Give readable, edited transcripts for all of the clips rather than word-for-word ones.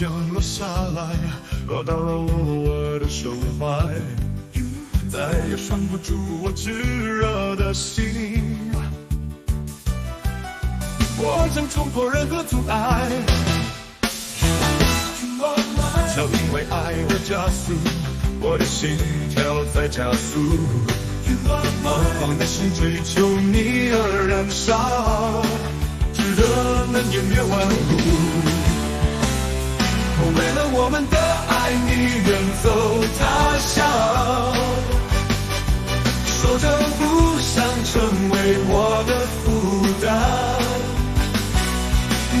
就落下来，落到了我的手怀，再也拴不住我炙热的心。我将冲破任何阻碍，就因为爱的加速，我的心跳在加速，我的心追求你而燃烧，直到能湮灭万物。为了我们的爱，你远走他乡，说着不想成为我的负担，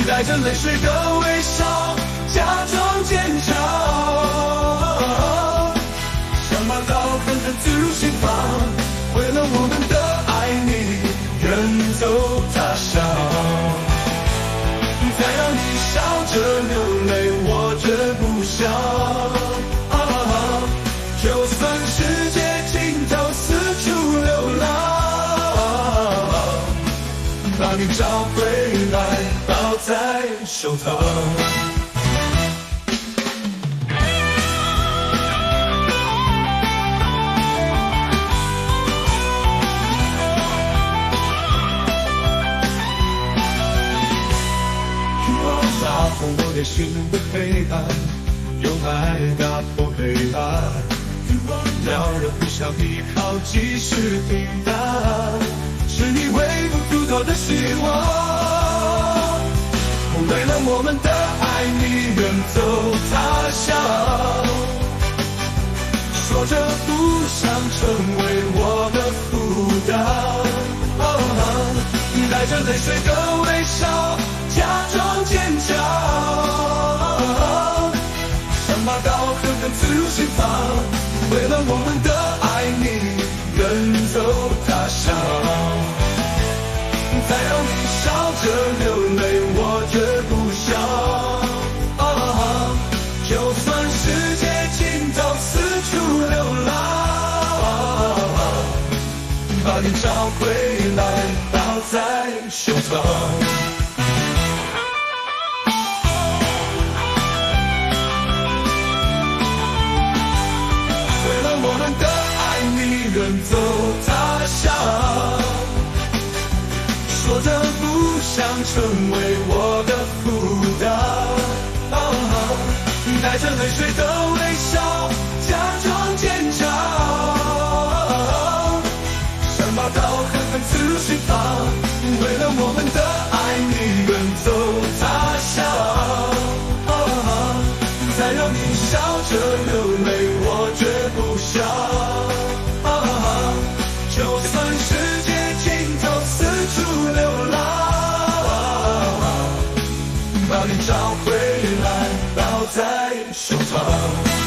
带着泪水的微笑，假装坚强，想把刀狠狠刺入心房。为了我们的爱，你远走他乡，再让你笑着流泪，我绝不想。就算世界尽头四处流浪，把你找回来，抱在手旁。打破我内心的黑暗，用爱打破黑暗，让人不想依靠，继续平淡，是你微不足道的希望。为了我们的爱，你远走他乡，说着不想成为我的负担，带着泪水的微笑，假装坚强，想把刀狠狠刺入心房。为了我们的爱，你远走他乡，再让你笑着流泪，我绝不想。就算世界尽头四处流浪，把你找回来，抱在手旁。远走他乡，说着不想成为我的负担，带着泪水的微笑，假装坚强，想把刀狠狠刺入心房。为了我们的爱，你远走他乡，再让你笑着流泪，我绝不想。就算世界尽头四处流浪，把你找回来，抱在手旁。